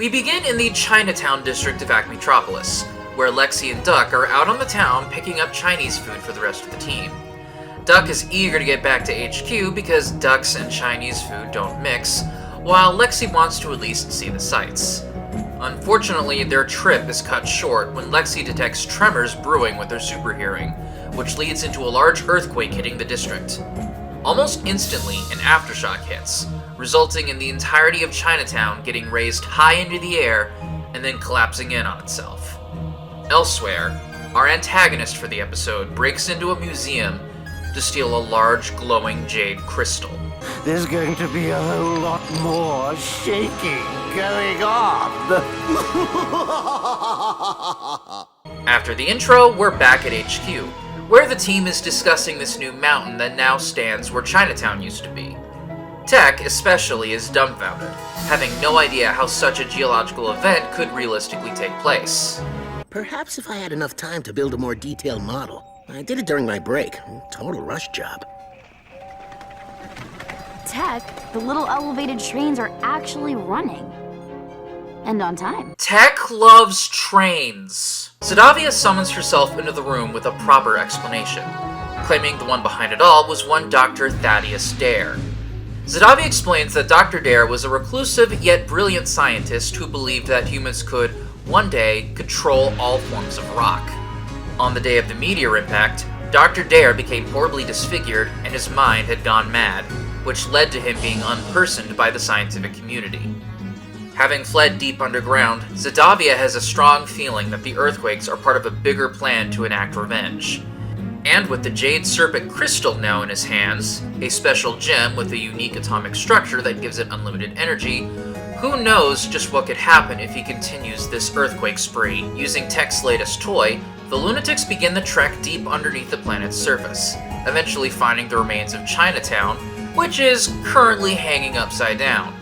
We begin in the Chinatown district of Acmetropolis, where Lexi and Duck are out on the town picking up Chinese food for the rest of the team. Duck is eager to get back to HQ because ducks and Chinese food don't mix, while Lexi wants to at least see the sights. Unfortunately, their trip is cut short when Lexi detects tremors brewing with her super hearing, which leads into a large earthquake hitting the district. Almost instantly, an aftershock hits, resulting in the entirety of Chinatown getting raised high into the air and then collapsing in on itself. Elsewhere, our antagonist for the episode breaks into a museum to steal a large glowing jade crystal. There's going to be a whole lot more shaking going on. After the intro, we're back at HQ, where the team is discussing this new mountain that now stands where Chinatown used to be. Tech, especially, is dumbfounded, having no idea how such a geological event could realistically take place. Perhaps if I had enough time to build a more detailed model. I did it during my break. Total rush job. Tech, the little elevated trains are actually running. And on time. Tech loves trains. Zadavia summons herself into the room with a proper explanation, claiming the one behind it all was one Dr. Thaddeus Dare. Zadavia explains that Dr. Dare was a reclusive yet brilliant scientist who believed that humans could, one day, control all forms of rock. On the day of the meteor impact, Dr. Dare became horribly disfigured and his mind had gone mad, which led to him being unpersoned by the scientific community. Having fled deep underground, Zadavia has a strong feeling that the earthquakes are part of a bigger plan to enact revenge. And with the Jade Serpent Crystal now in his hands, a special gem with a unique atomic structure that gives it unlimited energy, who knows just what could happen if he continues this earthquake spree. Using Tech's latest toy, the Loonatics begin the trek deep underneath the planet's surface, eventually finding the remains of Chinatown, which is currently hanging upside down.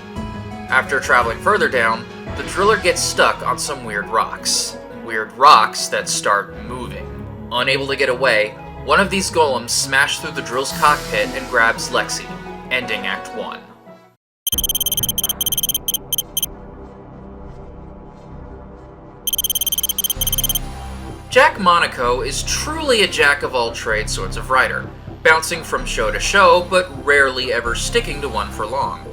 After traveling further down, the driller gets stuck on some weird rocks. Weird rocks that start moving. Unable to get away, one of these golems smashes through the drill's cockpit and grabs Lexi, ending Act 1. Jack Monaco is truly a jack-of-all-trades sorts of writer, bouncing from show to show, but rarely ever sticking to one for long.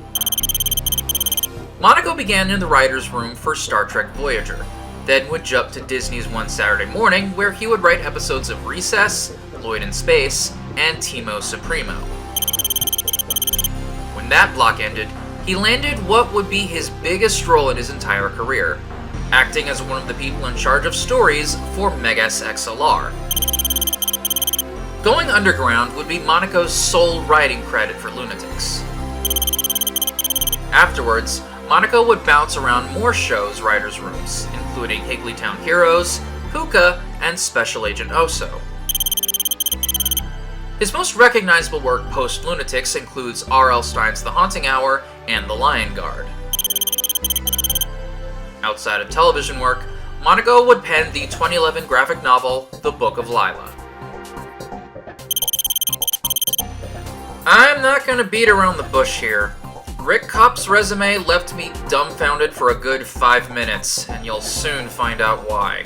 Monaco began in the writer's room for Star Trek Voyager, then would jump to Disney's One Saturday Morning, where he would write episodes of Recess, Lloyd in Space, and Timo Supremo. When that block ended, he landed what would be his biggest role in his entire career, acting as one of the people in charge of stories for Megas XLR. Going underground would be Monaco's sole writing credit for Loonatics. Afterwards, Monaco would bounce around more shows' writers' rooms, including Higglytown Heroes, Puka, and Special Agent Oso. His most recognizable work post-Loonatics includes R.L. Stine's The Haunting Hour and The Lion Guard. Outside of television work, Monaco would pen the 2011 graphic novel The Book of Lila. I'm not gonna beat around the bush here. Rick Kopp's resume left me dumbfounded for a good 5 minutes, and you'll soon find out why.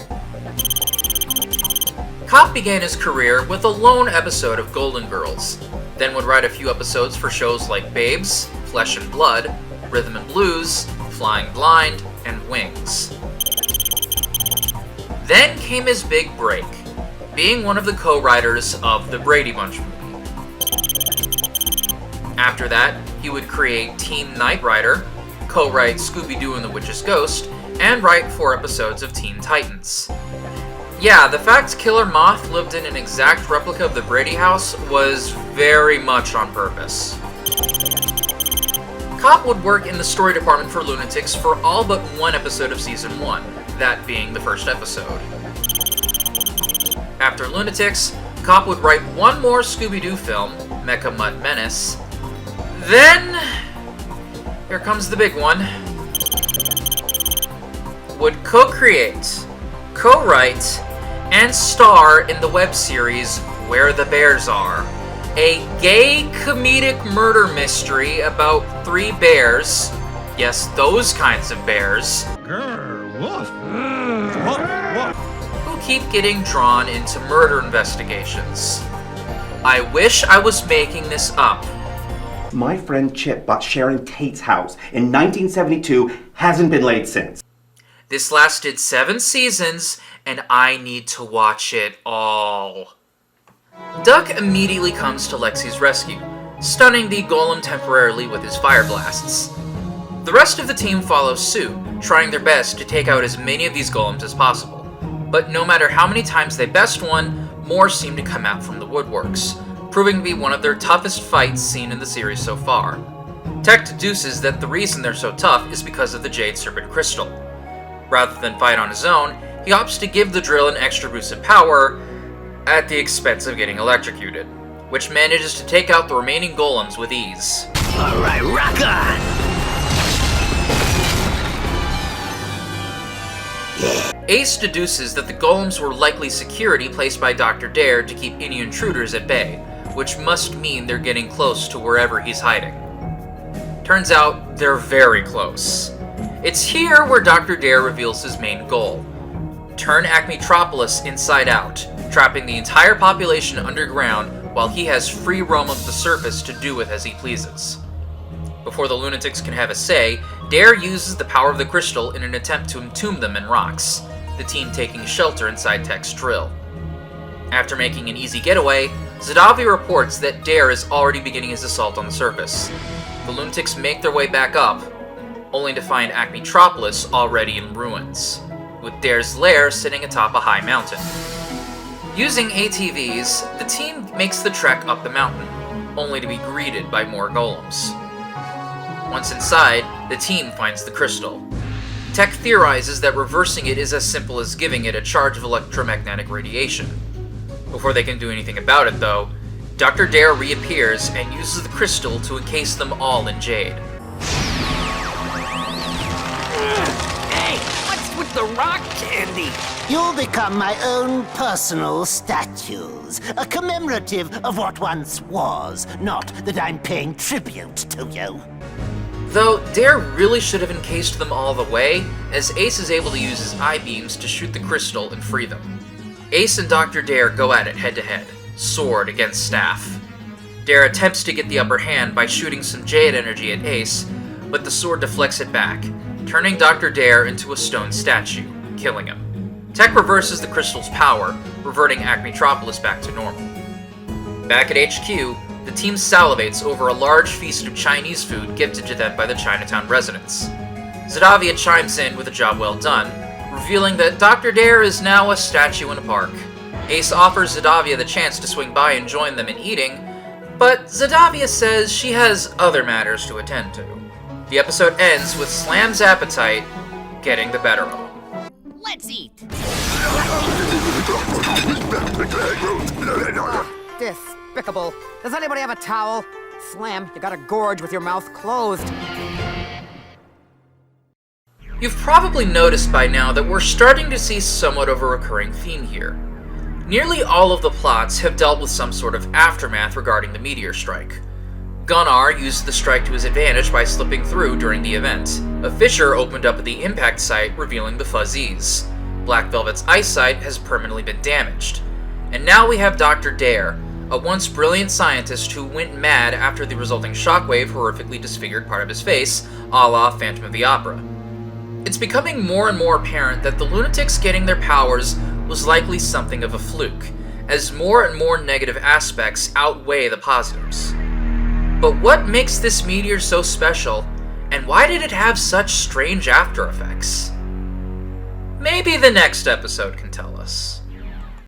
Kopp began his career with a lone episode of Golden Girls, then would write a few episodes for shows like Babes, Flesh and Blood, Rhythm and Blues, Flying Blind, and Wings. Then came his big break, being one of the co-writers of the Brady Bunch movie. After that, he would create Team Knight Rider, co-write Scooby-Doo and the Witch's Ghost, and write 4 episodes of Teen Titans. Yeah, the fact Killer Moth lived in an exact replica of the Brady house was very much on purpose. Kopp would work in the story department for Loonatics for all but 1 episode of Season 1, that being the first episode. After Loonatics, Kopp would write 1 more Scooby-Doo film, Mecha Mutt Menace. Then, here comes the big one, would co-create, co-write, and star in the web series Where the Bears Are, a gay comedic murder mystery about 3 bears, yes, those kinds of bears, Grr, woof. Woof, woof. who keep getting drawn into murder investigations. I wish I was making this up. My friend Chip bought Sharon Tate's house in 1972, hasn't been laid since. This lasted 7 seasons, and I need to watch it all. Duck immediately comes to Lexi's rescue, stunning the golem temporarily with his fire blasts. The rest of the team follows suit, trying their best to take out as many of these golems as possible. But no matter how many times they best one, more seem to come out from the woodworks, proving to be one of their toughest fights seen in the series so far. Tech deduces that the reason they're so tough is because of the Jade Serpent Crystal. Rather than fight on his own, he opts to give the drill an extra boost of power at the expense of getting electrocuted, which manages to take out the remaining golems with ease. Alright, rock on! Ace deduces that the golems were likely security placed by Dr. Dare to keep any intruders at bay, which must mean they're getting close to wherever he's hiding. Turns out, they're very close. It's here where Dr. Dare reveals his main goal: turn Acmetropolis inside out, trapping the entire population underground while he has free roam of the surface to do with as he pleases. Before the Loonatics can have a say, Dare uses the power of the crystal in an attempt to entomb them in rocks, the team taking shelter inside Tech's drill. After making an easy getaway, Zadavia reports that Dare is already beginning his assault on the surface. The Loonatics make their way back up, only to find Acmetropolis already in ruins, with Dare's lair sitting atop a high mountain. Using ATVs, the team makes the trek up the mountain, only to be greeted by more golems. Once inside, the team finds the crystal. Tech theorizes that reversing it is as simple as giving it a charge of electromagnetic radiation. Before they can do anything about it, though, Dr. Dare reappears and uses the crystal to encase them all in jade. Hey, what's with the rock candy? You'll become my own personal statues, a commemorative of what once was, not that I'm paying tribute to you. Though, Dare really should have encased them all the way, as Ace is able to use his eye beams to shoot the crystal and free them. Ace and Dr. Dare go at it head-to-head, sword against staff. Dare attempts to get the upper hand by shooting some jade energy at Ace, but the sword deflects it back, turning Dr. Dare into a stone statue, killing him. Tech reverses the crystal's power, reverting Acmetropolis back to normal. Back at HQ, the team salivates over a large feast of Chinese food gifted to them by the Chinatown residents. Zadavia chimes in with a job well done, revealing that Dr. Dare is now a statue in a park. Ace offers Zadavia the chance to swing by and join them in eating, but Zadavia says she has other matters to attend to. The episode ends with Slam's appetite getting the better of him. Let's eat! Despicable. Does anybody have a towel? Slam, you gotta gorge with your mouth closed. You've probably noticed by now that we're starting to see somewhat of a recurring theme here. Nearly all of the plots have dealt with some sort of aftermath regarding the meteor strike. Gunnar used the strike to his advantage by slipping through during the event. A fissure opened up at the impact site, revealing the Fuzzies. Black Velvet's eyesight has permanently been damaged. And now we have Dr. Dare, a once brilliant scientist who went mad after the resulting shockwave horrifically disfigured part of his face, a la Phantom of the Opera. It's becoming more and more apparent that the Loonatics getting their powers was likely something of a fluke, as more and more negative aspects outweigh the positives. But what makes this meteor so special, and why did it have such strange after effects? Maybe the next episode can tell us.